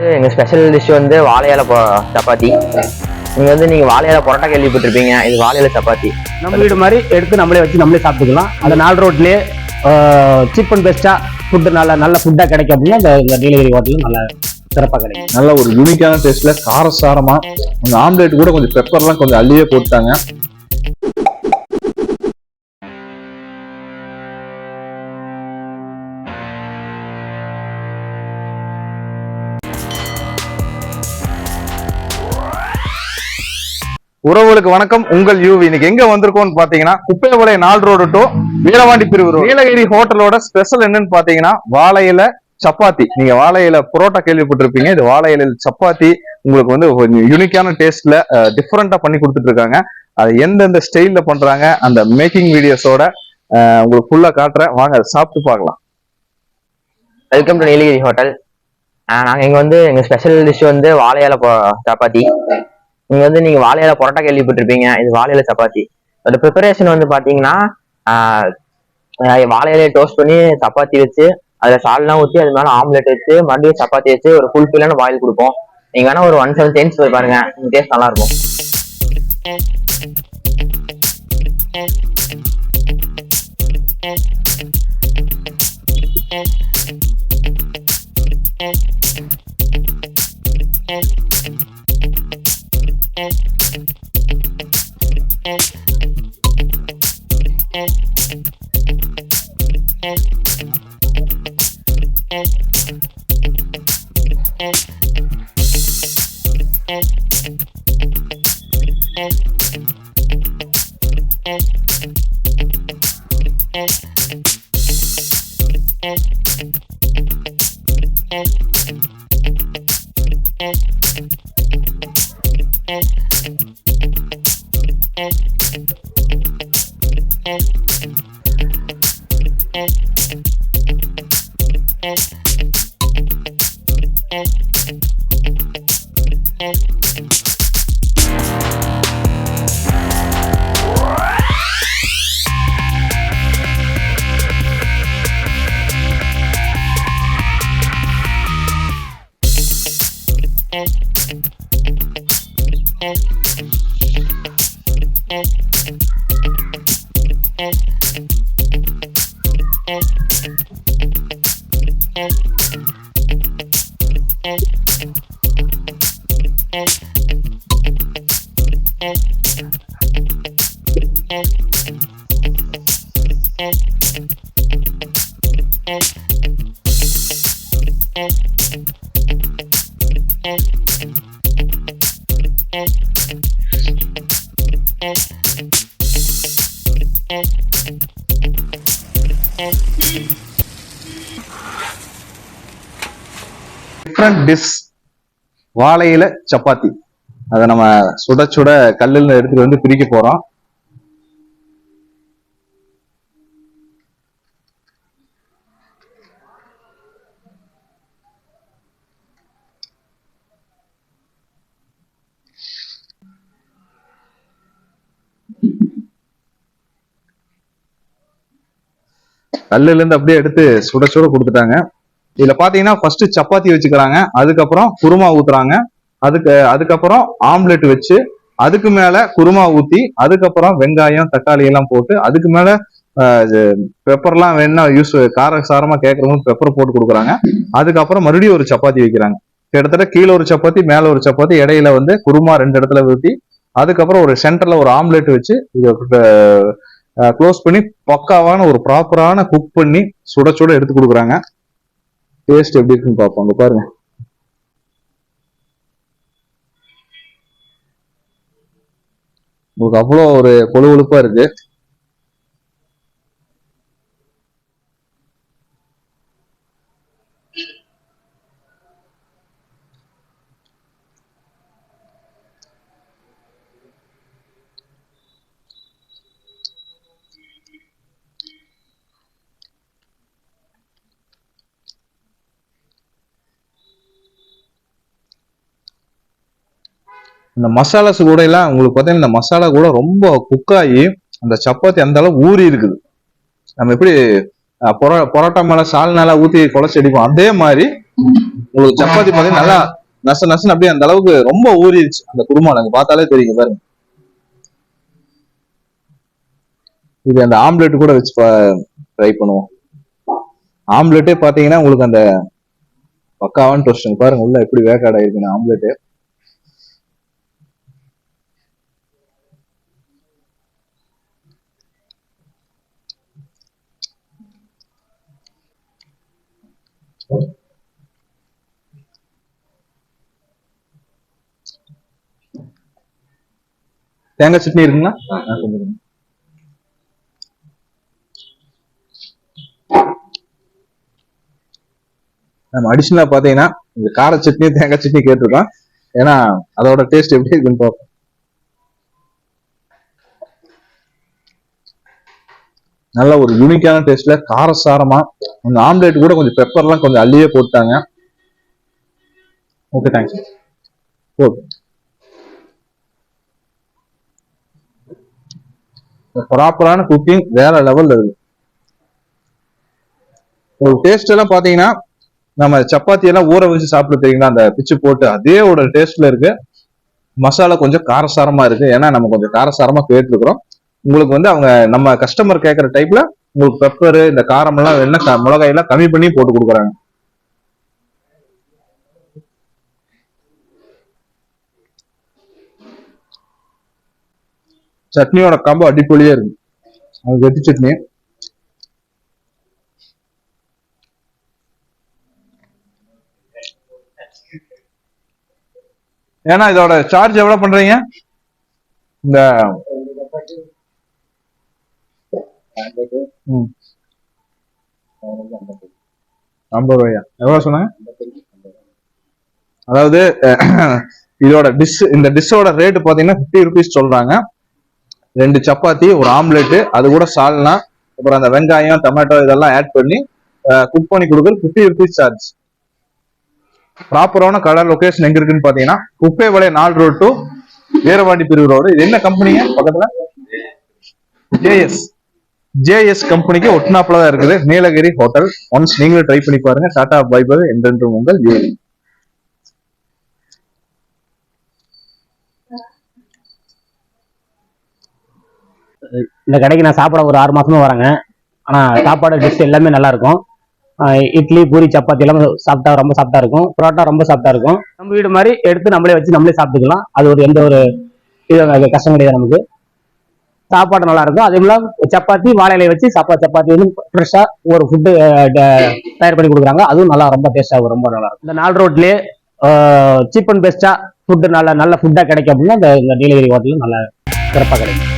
எங்க special dish வந்து வாழை இலை சப்பாத்தி. நீங்க வாழை இலை பரோட்டா கேள்விப்பட்டிருப்பீங்க. இது வாழை இலை சப்பாத்தி நம்ம வீடு மாதிரி எடுத்து நம்மளே வச்சு நம்மளே சாப்பிட்டுக்கலாம். அந்த 4 ரோட்லயே சீப் அண்ட் பெஸ்டா ஃபுட்டு நல்ல ஃபுட்டா கிடைக்கும் அப்படின்னா இந்த நீலகிரி ஹோட்டல் நல்ல சிறப்பாக கிடைக்கும். நல்ல ஒரு யூனிக்கான டேஸ்ட்ல காரசாரமா அந்த ஆம்லேட் கூட கொஞ்சம் பெப்பர்லாம் கொஞ்சம் அள்ளியே போட்டாங்க. உறவுகளுக்கு வணக்கம். உங்கள் யூவி இன்னைக்கு எங்க வந்திருக்கோம்னு பாத்தீங்கன்னா குப்பைபாளையம் 4 ரோடு டு வீரவாண்டி பிரிவு நீலகிரி ஹோட்டலோட ஸ்பெஷல் என்னன்னு பாத்தீங்கன்னா வாழை இலை சப்பாத்தி. நீங்க வாழை இலை புரோட்டா கேள்விப்பட்டிருப்பீங்க. இது வாழை இலை சப்பாத்தி உங்களுக்கு வந்து யூனிக்கான டேஸ்ட்ல டிஃப்ரெண்டா பண்ணி கொடுத்துட்டு இருக்காங்க. அது எந்தெந்த ஸ்டைல்ல பண்றாங்க அந்த மேக்கிங் வீடியோஸோட உங்களுக்கு ஃபுல்லா காட்டுறேன். வாங்க சாப்பிட்டு பார்க்கலாம். Welcome to Nilgiri hotel. நாங்க இங்க எங்க ஸ்பெஷல் டிஷ் வந்து வாழை இலை சப்பாத்தி. நீங்க வாழை இலை பரோட்டா கேள்விப்பட்டிருப்பீங்க. இது வாழை இலை சப்பாத்தி. அதோட ப்ரிப்பரேஷன் பாத்தீங்கன்னா வாழை இலையை டோஸ்ட் பண்ணி சப்பாத்தி வச்சு அதுல சால்னா ஊற்றி அது மேல ஆம்லெட் வச்சு மறுபடியும் சப்பாத்தி வச்சு ஒரு ஃபுல்ஃபில்லான பாயில் கொடுப்போம். நீங்க வேணா ஒரு 170 டைம்ஸ் போய் பாருங்க, டேஸ்ட் நல்லா இருக்கும். டிஃப்ரெண்ட் டிஷ் வாழை இலை சப்பாத்தி. அதை நம்ம சுட சுட கல்லுல எடுத்துட்டு வந்து பிரிக்க போறோம். கல்லுல இருந்து அப்படியே எடுத்து சுட சுட கொடுத்துட்டாங்க. இதுல பாத்தீங்கன்னா ஃபர்ஸ்ட் சப்பாத்தி வச்சுக்கிறாங்க, அதுக்கப்புறம் குருமா ஊத்துறாங்க, அதுக்கப்புறம் ஆம்லெட் வச்சு அதுக்கு மேல குருமா ஊத்தி அதுக்கப்புறம் வெங்காயம் தக்காளி எல்லாம் போட்டு அதுக்கு மேல பெப்பர்லாம் வேணா காரசாரமா கேட்கறவங்க பெப்பர் போட்டு கொடுக்குறாங்க. அதுக்கப்புறம் மறுபடியும் ஒரு சப்பாத்தி வைக்கிறாங்க. கிட்டத்தட்ட கீழே ஒரு சப்பாத்தி மேல ஒரு சப்பாத்தி, இடையில குருமா 2 இடத்துல ஊத்தி அதுக்கப்புறம் ஒரு சென்டர்ல ஒரு ஆம்லெட் வச்சு க்ளோஸ் பண்ணி பக்காவான ஒரு ப்ராப்பரான குக் பண்ணி சுட சுட எடுத்து கொடுக்குறாங்க. டேஸ்ட் எப்படி இருக்குன்னு பார்ப்போம். பாருங்க, உங்களுக்கு அவ்வளோ ஒரு கொழுவொழுப்பா இருக்கு. இந்த மசாலாஸ் கூட எல்லாம் உங்களுக்கு பார்த்தீங்கன்னா இந்த மசாலா கூட ரொம்ப குக்காகி அந்த சப்பாத்தி அந்த அளவு ஊறி இருக்குது. நம்ம எப்படி பரோட்டா மேல சால்னால ஊத்தி குழச்சி அடிப்போம், அதே மாதிரி உங்களுக்கு சப்பாத்தி பாத்தீங்கன்னா நல்லா நச நசன்னு அப்படியே அந்த அளவுக்கு ரொம்ப ஊறிடுச்சு அந்த குருமா. நாங்க பார்த்தாலே தெரியுங்க பாருங்க. இது அந்த ஆம்லெட் கூட வச்சு ட்ரை பண்ணுவோம். ஆம்லெட்டே பாத்தீங்கன்னா உங்களுக்கு அந்த பக்காவான டோஸ்ட் பாருங்க, உள்ள எப்படி வேக்காடா இருக்குன்னு ஆம்லெட்டு. தேங்காய் சட்னி இருக்குங்களா? நம்ம அடிஷனலா பாத்தீங்கன்னா இந்த கார சட்னி தேங்காய் சட்னி கேட்டிருக்கோம். ஏன்னா அதோட டேஸ்ட் எப்படி இருக்குன்னு பார்ப்போம். நல்ல ஒரு யூனிக்கான டேஸ்ட்ல காரசாரமா அந்த ஆம்லேட் கூட கொஞ்சம் பெப்பர்லாம் கொஞ்சம் அள்ளியே போட்டாங்க. Okay, thanks. ஓகே, ப்ராப்பரான குக்கிங் வேற லெவல்ல இருக்கு. ஒரு டேஸ்ட் எல்லாம் பாத்தீங்கன்னா நம்ம சப்பாத்தி எல்லாம் ஊற வச்சு சாப்பிட்டு தெரியுங்களா, அந்த பிச்சு போட்டு அதே ஒரு டேஸ்ட்ல இருக்கு. மசாலா கொஞ்சம் காரசாரமா இருக்கு. ஏன்னா நம்ம கொஞ்சம் காரசாரமா கேட்டுருக்கிறோம். உங்களுக்கு வந்து அவங்க நம்ம கஸ்டமர் கேட்கற டைப்ல உங்களுக்கு பெப்பர் இந்த காரம் எல்லாம் என்ன மிளகாய் எல்லாம் கம்மி பண்ணி போட்டு கொடுக்குறாங்க. சட்னியோட காம்போ அடிப்பொலியே இருக்கு. அது வெட்டி சட்னி. ஏன்னா இதோட சார்ஜ் எவ்வளவு பண்றீங்க? இந்த 50 ரூபாயா? எவ்வளவு சொன்னாங்க? அதாவது இதோட டிஷ், இந்த டிஷ்ஷோட ரேட் பாத்தீங்கன்னா 50 ருபீஸ் சொல்றாங்க. 2 சப்பாத்தி, ஒரு ஆம்லெட், அது கூட சால்னா, அப்புறம் அந்த வெங்காயம் டொமேட்டோ இதெல்லாம் ஆட் பண்ணி குக் பண்ணி கொடுக்குறது 50 ருபீஸ் சார்ஜ். ப்ராப்பரான கடை லொகேஷன் எங்க இருக்குன்னு பாத்தீங்கன்னா குப்பைபாளையம் 4 ரோடு டு வீரபாண்டி பிரிவு ரோடு. இது என்ன கம்பெனிங்க? பக்கத்துல ஜேஎஸ் கம்பெனிக்கு ஒட்டுனாப்புல தான் இருக்குது நீலகிரி ஹோட்டல். ஒன்ஸ் நீங்களும் ட்ரை பண்ணி பாருங்க. டாடா பை பை, என்றென்றும் உங்கள் யூரி. இந்த கடைக்கு நான் சாப்பிட ஒரு 6 மாசமா வரேங்க. ஆனா சாப்பாடு டிஷ் எல்லாமே நல்லா இருக்கும். இட்லி பூரி சப்பாத்தி எல்லாம் சாப்பிட்டா ரொம்ப சாப்பிட்டா இருக்கும். புரோட்டா ரொம்ப சாப்பிட்டா இருக்கும். நம்ம வீடு மாதிரி எடுத்து நம்மளே வச்சு நம்மளே சாப்பிட்டுக்கலாம். அது ஒரு எந்த ஒரு கஷ்டம் கிடையாது நமக்கு. சாப்பாடு நல்லா இருக்கும். அதே போல சப்பாத்தி வாழை இலையை வச்சு சப்பாத்தி வந்து ஃப்ரெஷ்ஷா ஒரு ஃபுட்டு தயார் பண்ணி கொடுக்குறாங்க. அதுவும் நல்லா ரொம்ப டேஸ்டாக ரொம்ப நல்லா இருக்கும். இந்த 4 ரோட்லயே சீப் அண்ட் பெஸ்டா ஃபுட்டு நல்ல ஃபுட்டா கிடைக்கும் அப்படின்னா இந்த நீலகிரி ஹோட்டல் நல்லா சிறப்பாக கிடைக்கும்.